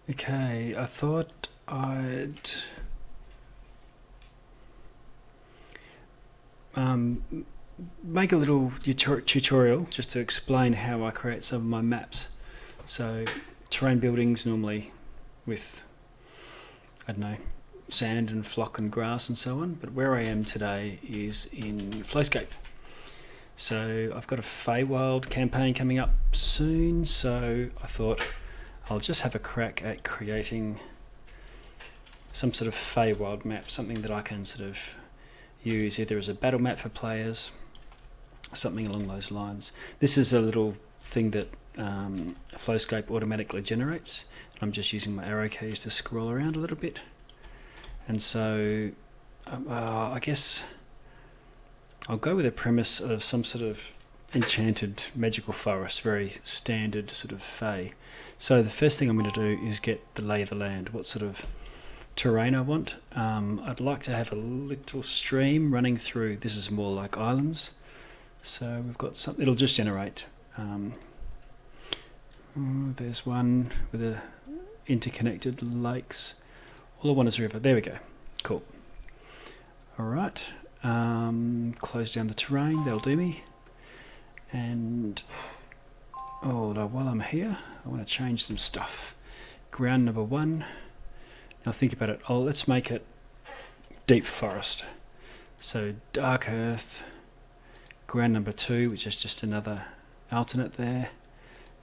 Okay, I thought I'd make a little tutorial just to explain how I create some of my maps. So terrain buildings normally with, I don't know, sand and flock and grass and so on, but where I am today is in Flowscape. So I've got a Feywild campaign coming up soon, so I thought I'll just have a crack at creating some sort of Feywild map, something that I can sort of use either as a battle map for players, something along those lines. This is a little thing that Flowscape automatically generates. I'm just using my arrow keys to scroll around a little bit. And so I guess I'll go with a premise of some sort of enchanted magical forest, very standard sort of Fey. So the first thing I'm going to do is get the lay of the land, what sort of terrain I want. I'd like to have a little stream running through. This is more like islands, so we've got some, it'll just generate. There's one with a interconnected lakes. All I want is a river. There we go. Cool. Alright, close down the terrain, that'll do me. And while I'm here, I want to change some stuff. Ground number 1. Now think about it. Let's make it deep forest. So dark earth. Ground number 2, which is just another alternate there.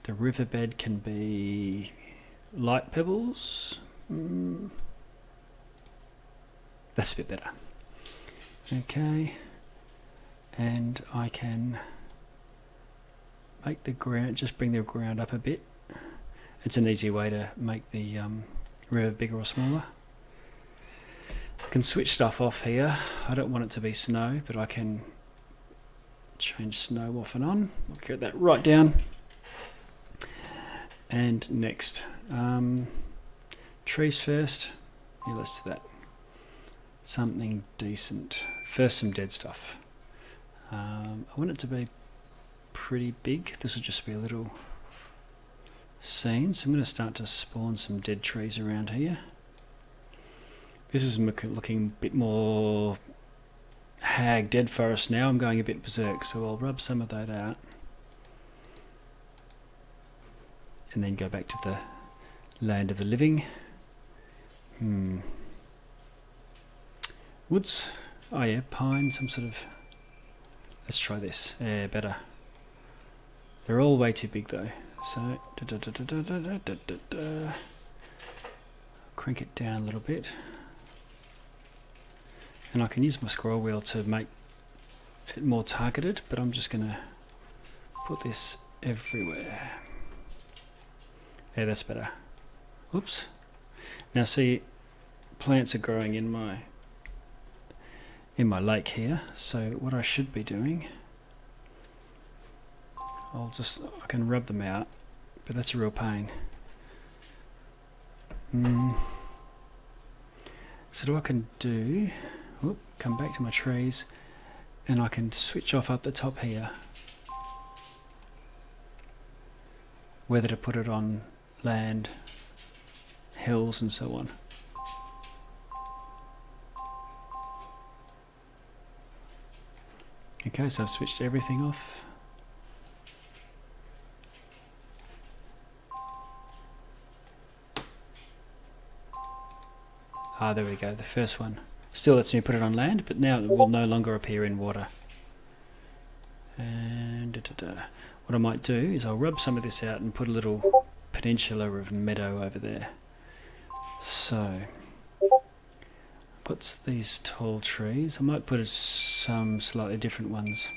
The riverbed can be light pebbles. That's a bit better. Okay, and I can make the ground, just bring the ground up a bit. It's an easy way to make the river bigger or smaller. I can switch stuff off here. I don't want it to be snow, but I can change snow off and on. I'll get that right down. And next, trees first. Yeah, let's do that. Something decent. First, some dead stuff. I want it to be pretty big. This will just be a little scene. So I'm going to start to spawn some dead trees around here. This is looking a bit more hag dead forest now. I'm going a bit berserk, so I'll rub some of that out. And then go back to the land of the living. Woods. Oh yeah, pine, some sort of... Let's try this. Yeah, better. They're all way too big though. So, crank it down a little bit. And I can use my scroll wheel to make it more targeted, but I'm just going to put this everywhere. Yeah, that's better. Oops. Now see, plants are growing in my lake here, so what I should be doing, I can rub them out, but that's a real pain. So what I can do, come back to my trees, and I can switch off up the top here whether to put it on land, hills and so on. Okay, so I've switched everything off. There we go, the first one. Still lets me put it on land, but now it will no longer appear in water. And what I might do is I'll rub some of this out and put a little peninsula of meadow over there. So, what's these tall trees? I might put some slightly different ones.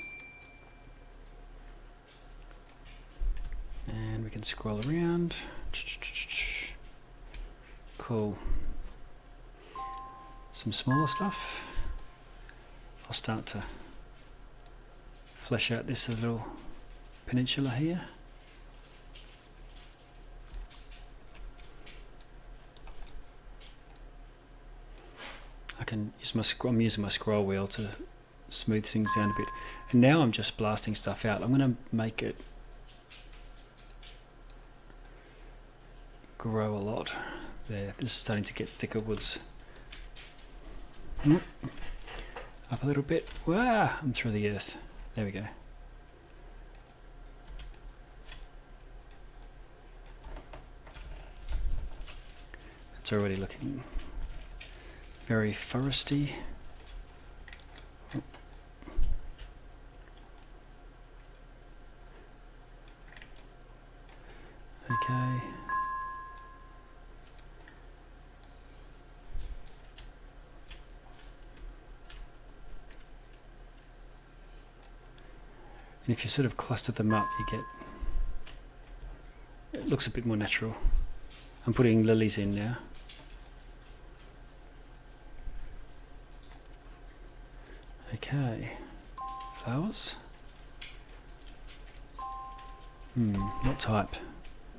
And we can scroll around. Cool. Some smaller stuff. I'll start to flesh out this little peninsula here. I'm using my scroll wheel to smooth things down a bit. And now I'm just blasting stuff out. I'm going to make it grow a lot. There, this is starting to get thicker woods. Up a little bit. Wow, I'm through the earth. There we go. It's already looking very foresty. Okay. And if you sort of cluster them up, you get, it looks a bit more natural. I'm putting lilies in now. Okay, flowers. What type?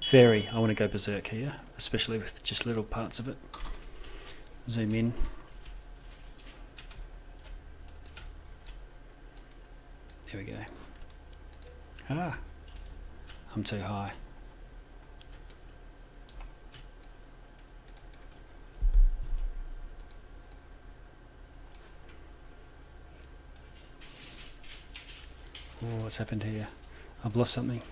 Fairy. I want to go berserk here, especially with just little parts of it. Zoom in. There we go. Ah, I'm too high. Oh, what's happened here? I've lost something.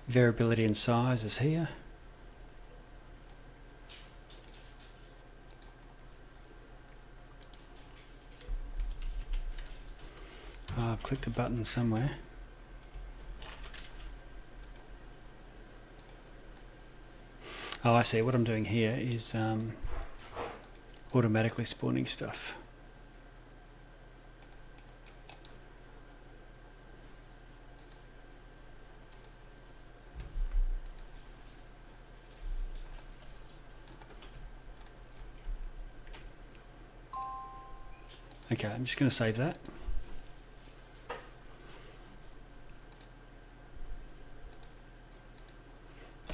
Variability in size is here. Oh, I've clicked a button somewhere. Oh, I see. What I'm doing here is automatically spawning stuff. Okay, I'm just going to save that.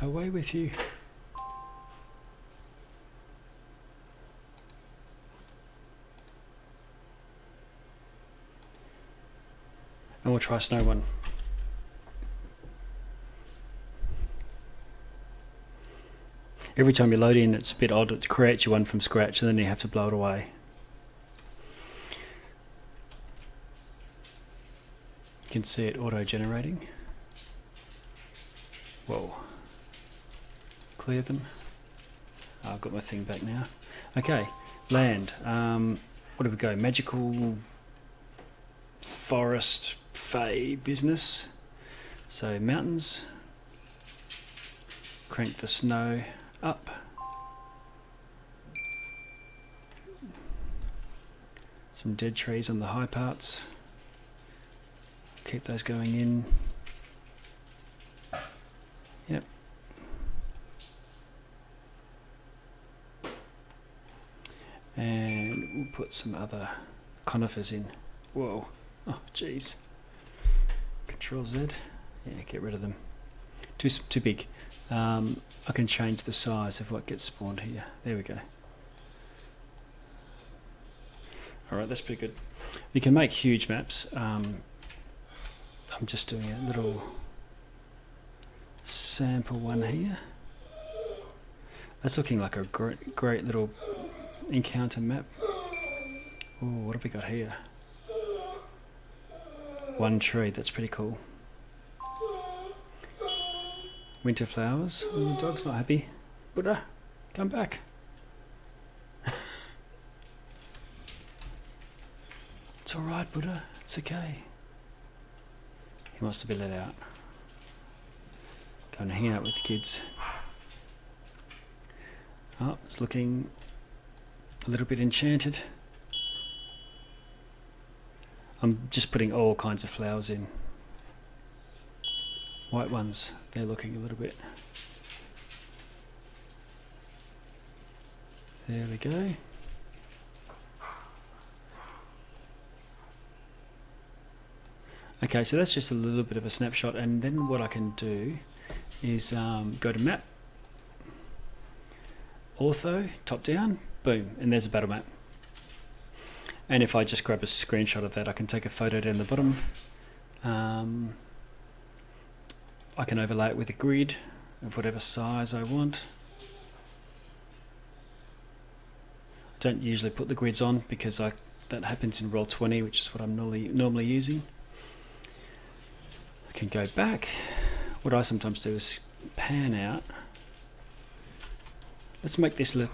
Away with you. And we'll try snow one. Every time you load in, it's a bit odd. It creates you one from scratch and then you have to blow it away. You can see it auto-generating. Whoa. Clear them. Oh, I've got my thing back now. Okay, land. What do we go? Magical forest fey business. So mountains. Crank the snow up. Some dead trees on the high parts. Keep those going in. Yep. And we'll put some other conifers in. Whoa. Oh, jeez. Control Z. Yeah, get rid of them. Too big. I can change the size of what gets spawned here. There we go. Alright, that's pretty good. You can make huge maps. I'm just doing a little sample one here. That's looking like a great little encounter map. Oh, what have we got here? One tree, that's pretty cool. Winter flowers. Oh, the dog's not happy. Buddha, come back. It's alright, Buddha. It's okay. He wants to be let out. Go and hang out with the kids. Oh, it's looking a little bit enchanted. I'm just putting all kinds of flowers in. White ones, they're looking a little bit. There we go. Okay, so that's just a little bit of a snapshot, and then what I can do is go to map, ortho, top down, boom, and there's a battle map. And if I just grab a screenshot of that, I can take a photo down the bottom. I can overlay it with a grid of whatever size I want. I don't usually put the grids on because that happens in Roll20, which is what I'm normally using. I can go back. What I sometimes do is pan out. Let's make this look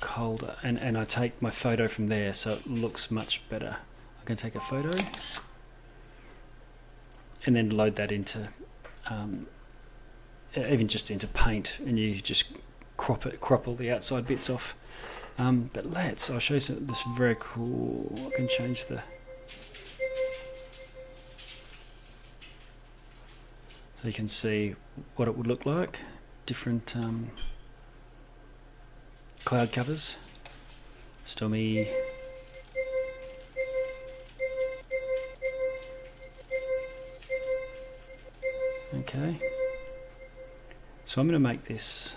colder, and I take my photo from there so it looks much better. I can take a photo and then load that into even just into Paint, and you just crop all the outside bits off. But I'll show you something that's very cool. I can change so you can see what it would look like. Different cloud covers, stormy, okay. So I'm going to make this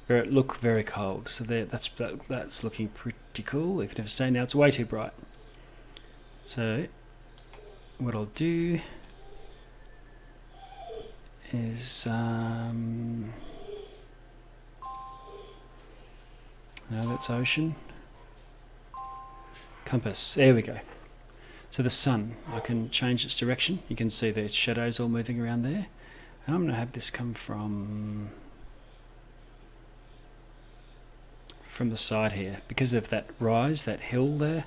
look very cold. So that's looking pretty cool. If you never say, now it's way too bright. So what I'll do is no, that's ocean. Compass, there we go. So the sun, I can change its direction. You can see the shadows all moving around there. And I'm going to have this come from the side here, because of that rise, that hill there.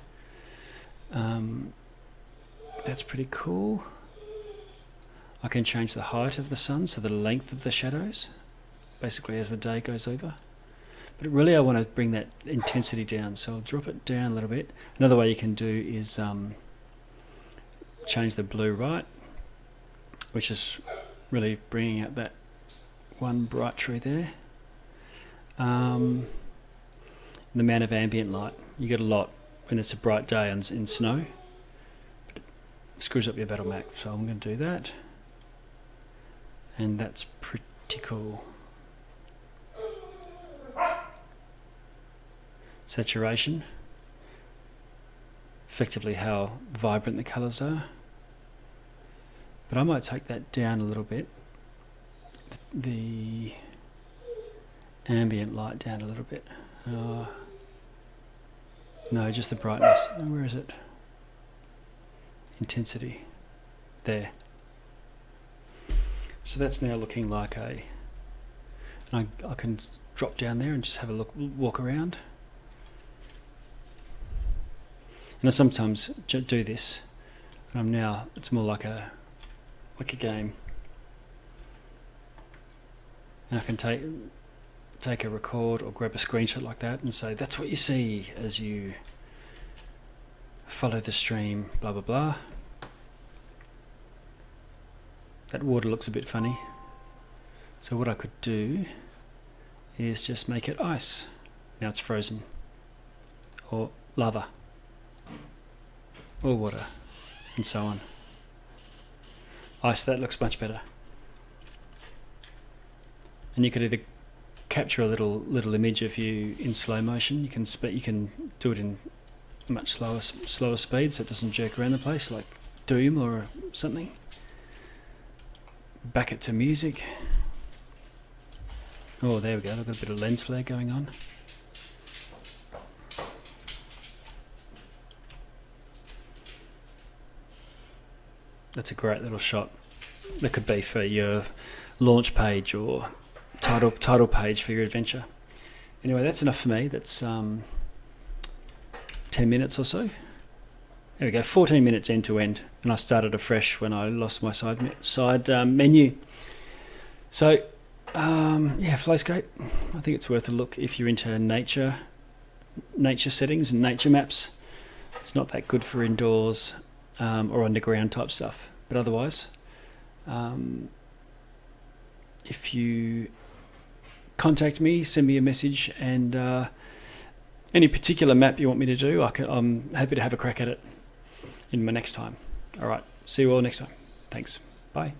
That's pretty cool. I can change the height of the sun, so the length of the shadows, basically as the day goes over. But really I want to bring that intensity down, so I'll drop it down a little bit. Another way you can do is change the blue right, which is really bringing out that one bright tree there. The amount of ambient light, you get a lot when it's a bright day in snow, but it screws up your battle map, so I'm going to do that, and that's pretty cool. Saturation, effectively how vibrant the colours are, but I might take that down a little bit, the ambient light down a little bit. No, just the brightness. Where is it? Intensity. There. So that's now looking like and I can drop down there and just have a walk around. And I sometimes do this, and it's more like a game. And I can take a record or grab a screenshot like that and say, that's what you see as you follow the stream, blah blah blah. That water looks a bit funny, so what I could do is just make it ice. Now it's frozen, or lava, or water, and so on. Ice, that looks much better. And you could either capture a little image of you in slow motion. You can do it in much slower speed, so it doesn't jerk around the place like Doom or something. Back it to music. Oh, there we go. I've got a bit of lens flare going on. That's a great little shot. That could be for your launch page or title page for your adventure. Anyway, that's enough for me. That's 10 minutes or so. There we go, 14 minutes end to end, and I started afresh when I lost my side menu. So, Flowscape, I think it's worth a look if you're into nature settings and nature maps. It's not that good for indoors or underground type stuff, but otherwise, if you contact me, send me a message, and any particular map you want me to do, I'm happy to have a crack at it in my next time. All right, see you all next time. Thanks. Bye.